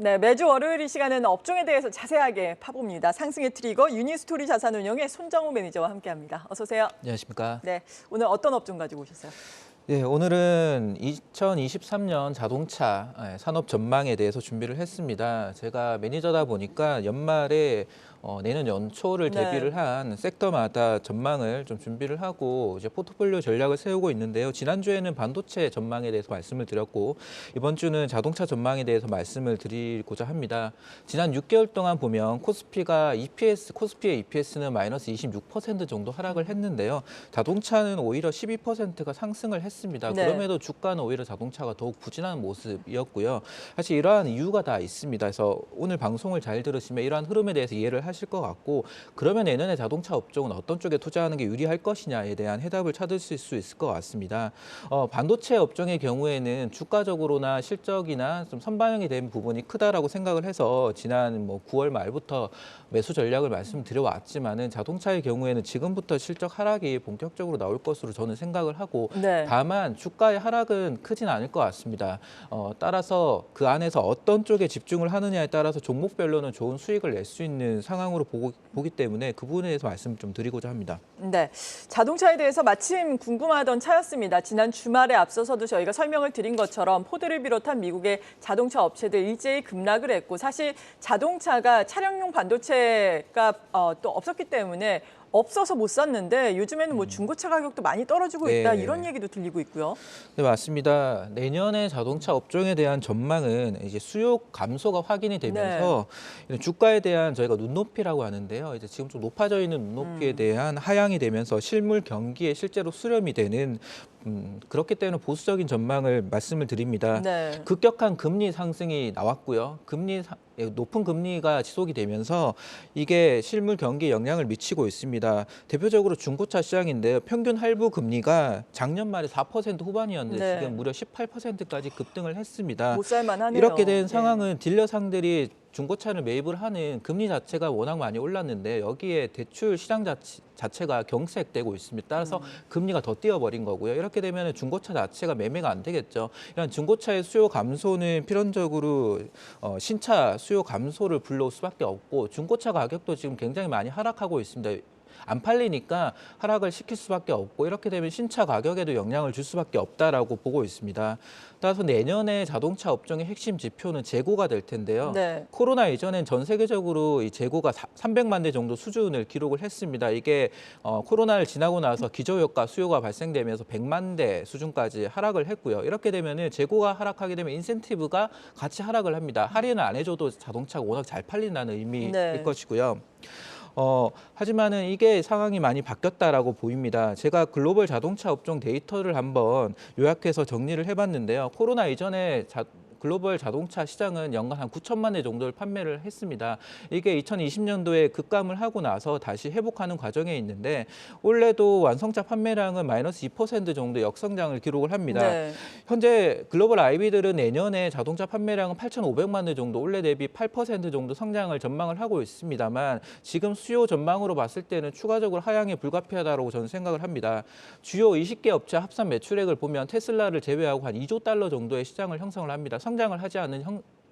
네, 매주 월요일 이 시간은 업종에 대해서 자세하게 파봅니다. 상승의 트리거 유니스토리 자산운용의 손정우 매니저와 함께합니다. 어서 오세요. 안녕하십니까. 네, 오늘 어떤 업종 가지고 오셨어요? 예, 오늘은 2023년 자동차 산업 전망에 대해서 준비를 했습니다. 제가 매니저다 보니까 연말에 내년 연초를 네. 대비를 한 섹터마다 전망을 좀 준비를 하고 이제 포트폴리오 전략을 세우고 있는데요. 지난주에는 반도체 전망에 대해서 말씀을 드렸고 이번 주는 자동차 전망에 대해서 말씀을 드리고자 합니다. 지난 6개월 동안 보면 코스피의 EPS는 마이너스 26% 정도 하락을 했는데요. 자동차는 오히려 12%가 상승을 했습니다. 네. 그럼에도 주가는 오히려 자동차가 더욱 부진한 모습이었고요. 사실 이러한 이유가 다 있습니다. 그래서 오늘 방송을 잘 들으시면 이러한 흐름에 대해서 이해를 하실 것 같고, 그러면 내년에 자동차 업종은 어떤 쪽에 투자하는 게 유리할 것이냐에 대한 해답을 찾으실 수 있을 것 같습니다. 반도체 업종의 경우에는 주가적으로나 실적이나 좀 선반영이 된 부분이 크다라고 생각을 해서 지난 9월 말부터 매수 전략을 말씀드려왔지만은 자동차의 경우에는 지금부터 실적 하락이 본격적으로 나올 것으로 저는 생각을 하고, 네. 다만 주가의 하락은 크진 않을 것 같습니다. 따라서 그 안에서 어떤 쪽에 집중을 하느냐에 따라서 종목별로는 좋은 수익을 낼 수 있는 상황으로 보기 때문에 그 부분에 대해서 말씀을 좀 드리고자 합니다. 네, 자동차에 대해서 마침 궁금하던 차였습니다. 지난 주말에 앞서서도 저희가 설명을 드린 것처럼 포드를 비롯한 미국의 자동차 업체들 일제히 급락을 했고, 사실 자동차가 차량용 반도체가 또 없었기 때문에 없어서 못 샀는데 요즘에는 뭐 중고차 가격도 많이 떨어지고 있다, 네. 이런 얘기도 들리고 있고요. 네, 맞습니다. 내년에 자동차 업종에 대한 전망은 이제 수요 감소가 확인이 되면서 주가에 대한 저희가 눈높이라고 하는데요. 이제 지금 좀 높아져 있는 눈높이에 대한 하향이 되면서 실물 경기에 실제로 수렴이 되는 그렇기 때문에 보수적인 전망을 말씀을 드립니다. 네. 급격한 금리 상승이 나왔고요. 높은 금리가 지속이 되면서 이게 실물 경기에 영향을 미치고 있습니다. 대표적으로 중고차 시장인데요. 평균 할부 금리가 작년 말에 4% 후반이었는데 네. 지금 무려 18%까지 급등을 했습니다. 못 살만하네요. 이렇게 된 예. 상황은 딜러상들이 중고차를 매입을 하는 금리 자체가 워낙 많이 올랐는데 여기에 대출 시장 자체가 경색되고 있습니다. 따라서 금리가 더 뛰어버린 거고요. 이렇게 되면 중고차 자체가 매매가 안 되겠죠. 이런 중고차의 수요 감소는 필연적으로 신차 수요 감소를 불러올 수밖에 없고, 중고차 가격도 지금 굉장히 많이 하락하고 있습니다. 안 팔리니까 하락을 시킬 수밖에 없고, 이렇게 되면 신차 가격에도 영향을 줄 수밖에 없다라고 보고 있습니다. 따라서 내년에 자동차 업종의 핵심 지표는 재고가 될 텐데요. 네. 코로나 이전엔 전 세계적으로 이 재고가 300만 대 정도 수준을 기록을 했습니다. 이게 코로나를 지나고 나서 기저효과 수요가 발생되면서 100만 대 수준까지 하락을 했고요. 이렇게 되면은 재고가 하락하게 되면 인센티브가 같이 하락을 합니다. 할인을 안 해줘도 자동차가 워낙 잘 팔린다는 의미일 네. 것이고요. 하지만은 이게 상황이 많이 바뀌었다라고 보입니다. 제가 글로벌 자동차 업종 데이터를 한번 요약해서 정리를 해봤는데요. 코로나 이전에 글로벌 자동차 시장은 연간 한 9천만 대 정도를 판매를 했습니다. 이게 2020년도에 급감을 하고 나서 다시 회복하는 과정에 있는데, 올해도 완성차 판매량은 마이너스 2% 정도 역성장을 기록을 합니다. 네. 현재 글로벌 IB들은 내년에 자동차 판매량은 8,500만 대 정도, 올해 대비 8% 정도 성장을 전망을 하고 있습니다만, 지금 수요 전망으로 봤을 때는 추가적으로 하향이 불가피하다고 저는 생각을 합니다. 주요 20개 업체 합산 매출액을 보면 테슬라를 제외하고 한 2조 달러 정도의 시장을 형성을 합니다. 성장을 하지 않는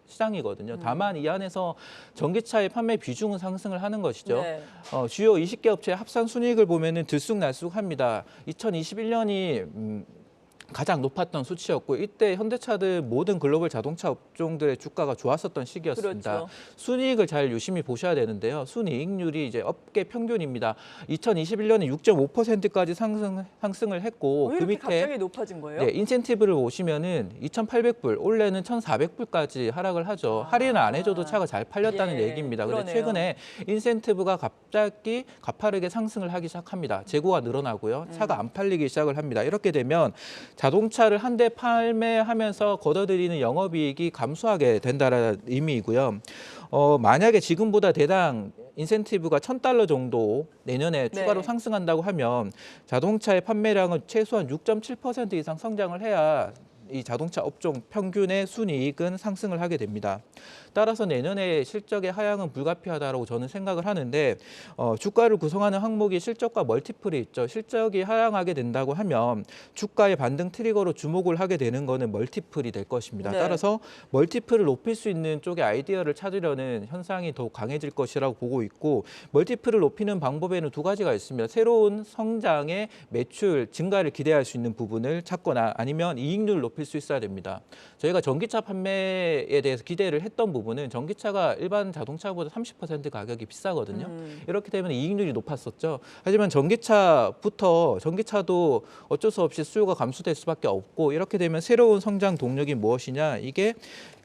시장이거든요. 다만 이 안에서 전기차의 판매 비중은 상승을 하는 것이죠. 네. 주요 20개 업체의 합산 순이익을 보면은 들쑥날쑥합니다. 2021년이 가장 높았던 수치였고, 이때 현대차들 모든 글로벌 자동차 업종들의 주가가 좋았었던 시기였습니다. 그렇죠. 순이익을 잘 유심히 보셔야 되는데요. 순이익률이 이제 업계 평균입니다. 2021년에 6.5%까지 상승을 했고, 왜 그 이렇게 밑에 갑자기 높아진 거예요? 네, 인센티브를 보시면은 2,800불, 올해는 1,400불까지 하락을 하죠. 할인을 안 해줘도 차가 잘 팔렸다는 예, 얘기입니다. 근데 그러네요. 최근에 인센티브가 갑자기 가파르게 상승을 하기 시작합니다. 재고가 늘어나고요. 차가 안 팔리기 시작을 합니다. 이렇게 되면 자동차를 한 대 판매하면서 걷어들이는 영업이익이 감소하게 된다는 의미이고요. 만약에 지금보다 대당 인센티브가 $1,000 정도 내년에 추가로 상승한다고 하면 자동차의 판매량은 최소한 6.7% 이상 성장을 해야 이 자동차 업종 평균의 순이익은 상승을 하게 됩니다. 따라서 내년에 실적의 하향은 불가피하다고 저는 생각을 하는데 주가를 구성하는 항목이 실적과 멀티플이 있죠. 실적이 하향하게 된다고 하면 주가의 반등 트리거로 주목을 하게 되는 거는 멀티플이 될 것입니다. 네. 따라서 멀티플을 높일 수 있는 쪽의 아이디어를 찾으려는 현상이 더욱 강해질 것이라고 보고 있고 멀티플을 높이는 방법에는 두 가지가 있습니다. 새로운 성장의 매출 증가를 기대할 수 있는 부분을 찾거나 아니면 이익률을 높일 수 있어야 됩니다. 저희가 전기차 판매에 대해서 기대를 했던 부분은 전기차가 일반 자동차보다 30% 가격이 비싸거든요. 이렇게 되면 이익률이 높았었죠. 하지만 전기차도 어쩔 수 없이 수요가 감소될 수밖에 없고 이렇게 되면 새로운 성장 동력이 무엇이냐 이게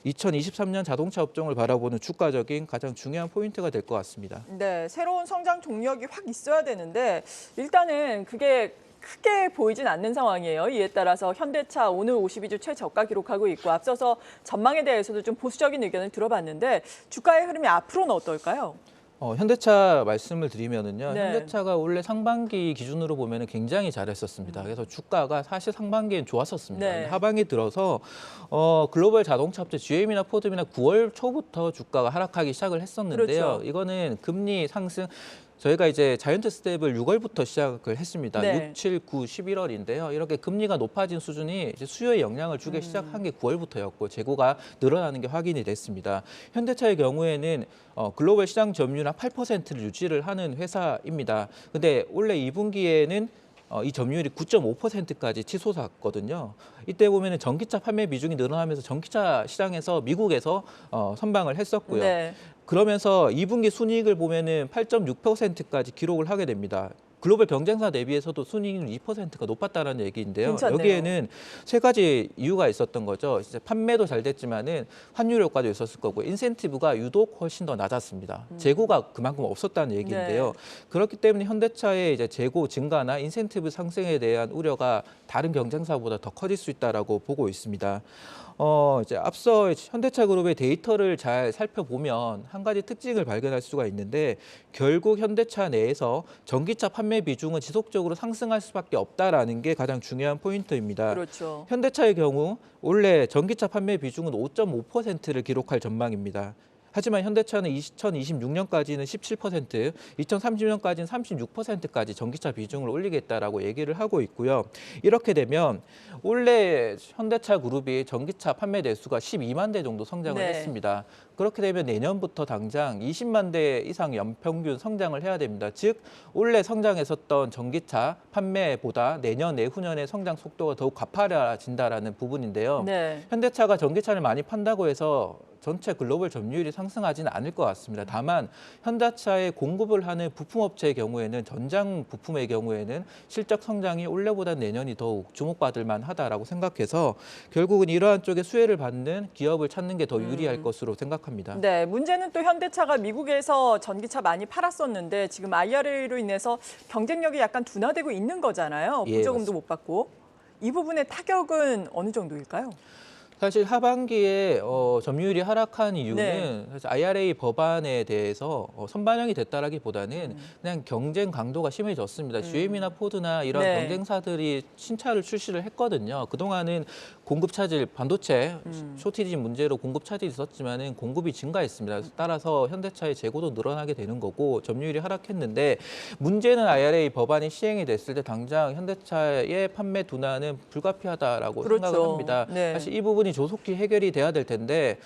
2023년 자동차 업종을 바라보는 주가적인 가장 중요한 포인트가 될 것 같습니다. 네, 새로운 성장 동력이 확 있어야 되는데 일단은 그게 크게 보이진 않는 상황이에요. 이에 따라서 현대차 오늘 52주 최저가 기록하고 있고 앞서서 전망에 대해서도 좀 보수적인 의견을 들어봤는데 주가의 흐름이 앞으로는 어떨까요? 현대차 말씀을 드리면은요. 네. 현대차가 원래 상반기 기준으로 보면은 굉장히 잘했었습니다. 그래서 주가가 사실 상반기엔 좋았었습니다. 네. 하반기 들어서 글로벌 자동차 업체 GM이나 포드나 9월 초부터 주가가 하락하기 시작을 했었는데요. 그렇죠. 이거는 금리 상승 저희가 이제 자이언트 스텝을 6월부터 시작을 했습니다. 네. 6, 7, 9, 11월인데요. 이렇게 금리가 높아진 수준이 이제 수요에 영향을 주기 시작한 게 9월부터였고 재고가 늘어나는 게 확인이 됐습니다. 현대차의 경우에는 글로벌 시장 점유율 한 8%를 유지를 하는 회사입니다. 근데 올해 2분기에는 이 점유율이 9.5%까지 치솟았거든요. 이때 보면은 전기차 판매 비중이 늘어나면서 전기차 시장에서 미국에서 선방을 했었고요. 네. 그러면서 2분기 순이익을 보면은 8.6%까지 기록을 하게 됩니다. 글로벌 경쟁사 대비해서도 순이익률 2%가 높았다는 얘기인데요. 괜찮네요. 여기에는 세 가지 이유가 있었던 거죠. 이제 판매도 잘 됐지만은 환율 효과도 있었을 거고 인센티브가 유독 훨씬 더 낮았습니다. 재고가 그만큼 없었다는 얘기인데요. 네. 그렇기 때문에 현대차의 이제 재고 증가나 인센티브 상승에 대한 우려가 다른 경쟁사보다 더 커질 수 있다라고 보고 있습니다. 이제 앞서 현대차 그룹의 데이터를 잘 살펴보면 한 가지 특징을 발견할 수가 있는데 결국 현대차 내에서 전기차 판매 비중은 지속적으로 상승할 수밖에 없다라는 게 가장 중요한 포인트입니다. 그렇죠. 현대차의 경우 올해 전기차 판매 비중은 5.5%를 기록할 전망입니다. 하지만 현대차는 2026년까지는 17%, 2030년까지는 36%까지 전기차 비중을 올리겠다라고 얘기를 하고 있고요. 이렇게 되면 올해 현대차 그룹이 전기차 판매 대수가 12만 대 정도 성장을 네. 했습니다. 그렇게 되면 내년부터 당장 20만 대 이상 연평균 성장을 해야 됩니다. 즉 올해 성장했었던 전기차 판매보다 내년, 내후년의 성장 속도가 더욱 가파라진다라는 부분인데요. 네. 현대차가 전기차를 많이 판다고 해서 전체 글로벌 점유율이 상승하지는 않을 것 같습니다. 다만 현대차에 공급을 하는 부품업체의 경우에는 전장 부품의 경우에는 실적 성장이 올해보다 내년이 더욱 주목받을 만하다라고 생각해서 결국은 이러한 쪽에 수혜를 받는 기업을 찾는 게 더 유리할 것으로 생각합니다. 네, 문제는 또 현대차가 미국에서 전기차 많이 팔았었는데 지금 IRA로 인해서 경쟁력이 약간 둔화되고 있는 거잖아요. 예, 보조금도 못 받고. 이 부분의 타격은 어느 정도일까요? 사실 하반기에 점유율이 하락한 이유는 네. 사실 IRA 법안에 대해서 선반영이 됐다라기보다는 그냥 경쟁 강도가 심해졌습니다. GM이나 포드나 이런 네. 경쟁사들이 신차를 출시를 했거든요. 그동안은 공급 차질, 반도체 쇼티지 문제로 공급 차질이 있었지만은 공급이 증가했습니다. 따라서 현대차의 재고도 늘어나게 되는 거고 점유율이 하락했는데 문제는 IRA 법안이 시행이 됐을 때 당장 현대차의 판매 둔화는 불가피하다라고 그렇죠. 생각을 합니다. 네. 사실 이 부분이 조속히 해결이 돼야 될 텐데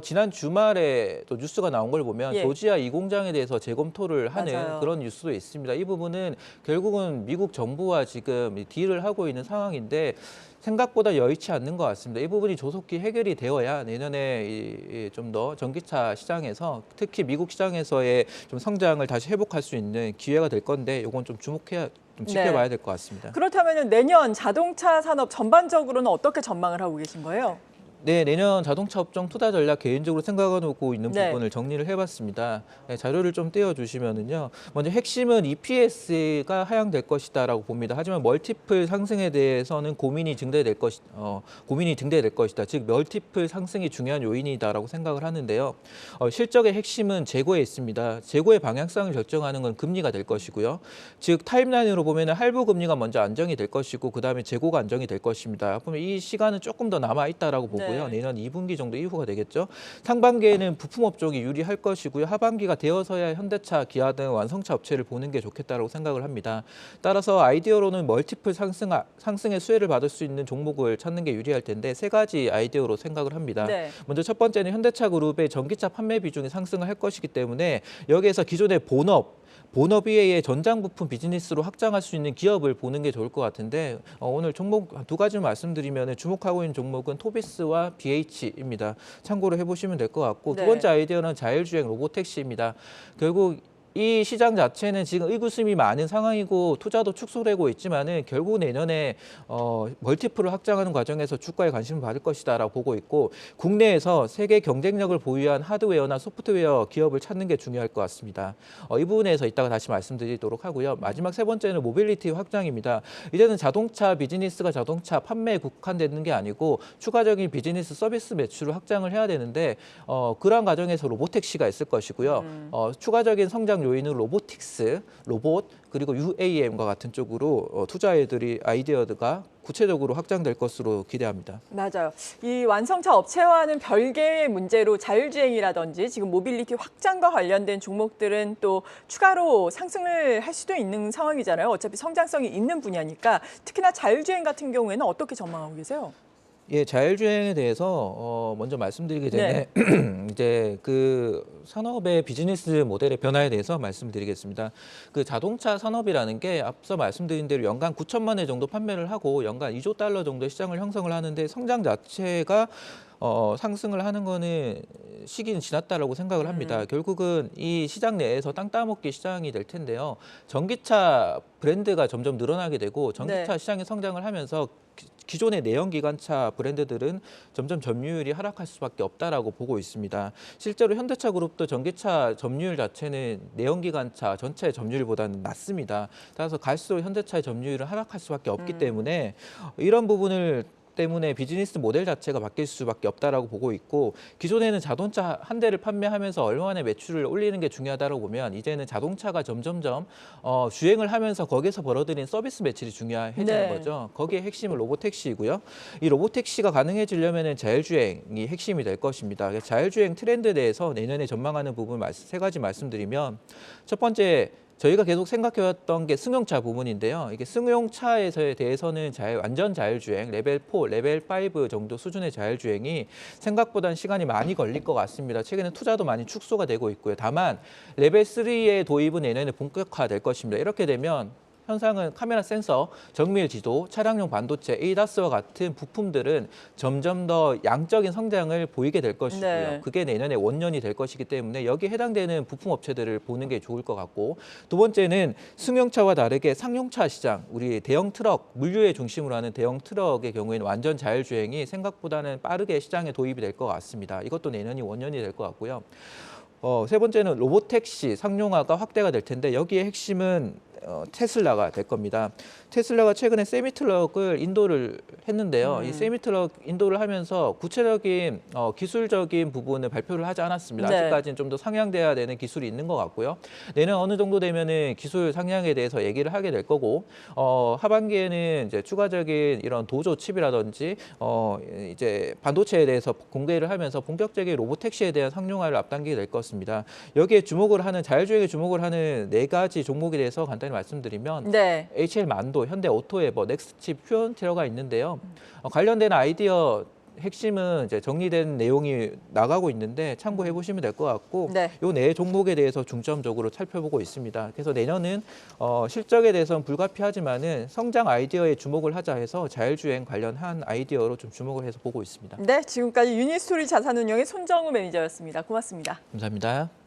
지난 주말에 또 뉴스가 나온 걸 보면 예. 조지아 이 공장에 대해서 재검토를 하는 맞아요. 그런 뉴스도 있습니다. 이 부분은 결국은 미국 정부와 지금 딜을 하고 있는 상황인데 생각보다 여의치 않는 것 같습니다. 이 부분이 조속히 해결이 되어야 내년에 좀 더 전기차 시장에서 특히 미국 시장에서의 좀 성장을 다시 회복할 수 있는 기회가 될 건데 이건 좀 주목해야 좀 지켜봐야 될 것 같습니다. 그렇다면 내년 자동차 산업 전반적으로는 어떻게 전망을 하고 계신 거예요? 네, 내년 자동차 업종 투자 전략 개인적으로 생각하고 있는 네. 부분을 정리를 해봤습니다. 네, 자료를 좀 떼어주시면은요. 먼저 핵심은 EPS가 하향될 것이다라고 봅니다. 하지만 멀티플 상승에 대해서는 고민이 증대될 것이다. 즉 멀티플 상승이 중요한 요인이다라고 생각을 하는데요. 실적의 핵심은 재고에 있습니다. 재고의 방향성을 결정하는 건 금리가 될 것이고요. 즉 타임라인으로 보면은 할부 금리가 먼저 안정이 될 것이고 그 다음에 재고가 안정이 될 것입니다. 그러면 이 시간은 조금 더 남아 있다라고 보고요. 네. 내년 2분기 정도 이후가 되겠죠. 상반기에는 부품 업종이 유리할 것이고요. 하반기가 되어서야 현대차, 기아 등 완성차 업체를 보는 게 좋겠다라고 생각을 합니다. 따라서 아이디어로는 멀티플 상승의 수혜를 받을 수 있는 종목을 찾는 게 유리할 텐데 세 가지 아이디어로 생각을 합니다. 네. 먼저 첫 번째는 현대차 그룹의 전기차 판매 비중이 상승을 할 것이기 때문에 여기에서 기존의 본업 이외의 전장 부품 비즈니스로 확장할 수 있는 기업을 보는 게 좋을 것 같은데 오늘 종목 두 가지 말씀드리면 주목하고 있는 종목은 토비스와 BH입니다. 참고로 해보시면 될 것 같고 네. 두 번째 아이디어는 자율주행 로보택시입니다. 결국 이 시장 자체는 지금 의구심이 많은 상황이고 투자도 축소되고 있지만은 결국 내년에 멀티플을 확장하는 과정에서 주가에 관심을 받을 것이다라고 보고 있고 국내에서 세계 경쟁력을 보유한 하드웨어나 소프트웨어 기업을 찾는 게 중요할 것 같습니다. 이 부분에서 이따가 다시 말씀드리도록 하고요. 마지막 세 번째는 모빌리티 확장입니다. 이제는 자동차 비즈니스가 자동차 판매에 국한되는 게 아니고 추가적인 비즈니스 서비스 매출을 확장을 해야 되는데 그러한 과정에서 로보택시가 있을 것이고요. 추가적인 성장 요인은 로보틱스, 로봇 그리고 UAM과 같은 쪽으로 투자애들이 아이디어가 구체적으로 확장될 것으로 기대합니다. 맞아요. 이 완성차 업체와는 별개의 문제로 자율주행이라든지 지금 모빌리티 확장과 관련된 종목들은 또 추가로 상승을 할 수도 있는 상황이잖아요. 어차피 성장성이 있는 분야니까 특히나 자율주행 같은 경우에는 어떻게 전망하고 계세요? 예, 자율주행에 대해서 먼저 말씀드리기 전에 이제 그 산업의 비즈니스 모델의 변화에 대해서 말씀드리겠습니다. 그 자동차 산업이라는 게 앞서 말씀드린 대로 연간 9천만 회 정도 판매를 하고 연간 2조 달러 정도의 시장을 형성을 하는데 성장 자체가 상승을 하는 거는 시기는 지났다라고 생각을 합니다. 결국은 이 시장 내에서 땅 따먹기 시장이 될 텐데요. 전기차 브랜드가 점점 늘어나게 되고 전기차 네. 시장이 성장을 하면서 기존의 내연기관차 브랜드들은 점점 점유율이 하락할 수밖에 없다라고 보고 있습니다. 실제로 현대차 그룹도 전기차 점유율 자체는 내연기관차 전체 점유율보다는 낮습니다. 따라서 갈수록 현대차의 점유율은 하락할 수밖에 없기 때문에 이런 부분을 때문에 비즈니스 모델 자체가 바뀔 수밖에 없다라고 보고 있고 기존에는 자동차 한 대를 판매하면서 얼마나 매출을 올리는 게 중요하다고 보면 이제는 자동차가 점점점 주행을 하면서 거기서 벌어들인 서비스 매출이 중요해지는 네. 거죠. 거기에 핵심은 로보택시이고요. 이 로보택시가 가능해지려면 자율주행이 핵심이 될 것입니다. 자율주행 트렌드에 대해서 내년에 전망하는 부분 세 가지 말씀드리면 첫 번째 저희가 계속 생각해왔던 게 승용차 부분인데요. 이게 승용차에 대해서는 완전 자율주행, 레벨 4, 레벨 5 정도 수준의 자율주행이 생각보다는 시간이 많이 걸릴 것 같습니다. 최근에 투자도 많이 축소가 되고 있고요. 다만 레벨 3의 도입은 내년에 본격화될 것입니다. 이렇게 되면 현상은 카메라 센서, 정밀 지도, 차량용 반도체, ADAS와 같은 부품들은 점점 더 양적인 성장을 보이게 될 것이고요. 네. 그게 내년에 원년이 될 것이기 때문에 여기에 해당되는 부품 업체들을 보는 게 좋을 것 같고 두 번째는 승용차와 다르게 상용차 시장, 우리 대형 트럭, 물류의 중심으로 하는 대형 트럭의 경우에는 완전 자율주행이 생각보다는 빠르게 시장에 도입이 될 것 같습니다. 이것도 내년이 원년이 될 것 같고요. 세 번째는 로보택시, 상용화가 확대가 될 텐데 여기에 핵심은 테슬라가 될 겁니다. 테슬라가 최근에 세미트럭을 인도를 했는데요. 이 세미트럭 인도를 하면서 구체적인 기술적인 부분을 발표를 하지 않았습니다. 네. 아직까지는 좀 더 상향돼야 되는 기술이 있는 것 같고요. 내년 어느 정도 되면은 기술 상향에 대해서 얘기를 하게 될 거고 하반기에는 이제 추가적인 이런 도조 칩이라든지 이제 반도체에 대해서 공개를 하면서 본격적인 로보택시에 대한 상용화를 앞당기게 될 것입니다. 여기에 주목을 하는 자율주행에 주목을 하는 네 가지 종목에 대해서 간단히 말씀드리면 네. HL만도, 현대오토에버, 넥스칩, 휴원티어가 있는데요. 관련된 아이디어 핵심은 이제 정리된 내용이 나가고 있는데 참고해 보시면 될 것 같고 네. 요 네 종목에 대해서 중점적으로 살펴보고 있습니다. 그래서 내년은 실적에 대해서는 불가피하지만은 성장 아이디어에 주목을 하자 해서 자율주행 관련한 아이디어로 좀 주목을 해서 보고 있습니다. 네, 지금까지 유니스토리 자산운용의 손정우 매니저였습니다. 고맙습니다. 감사합니다.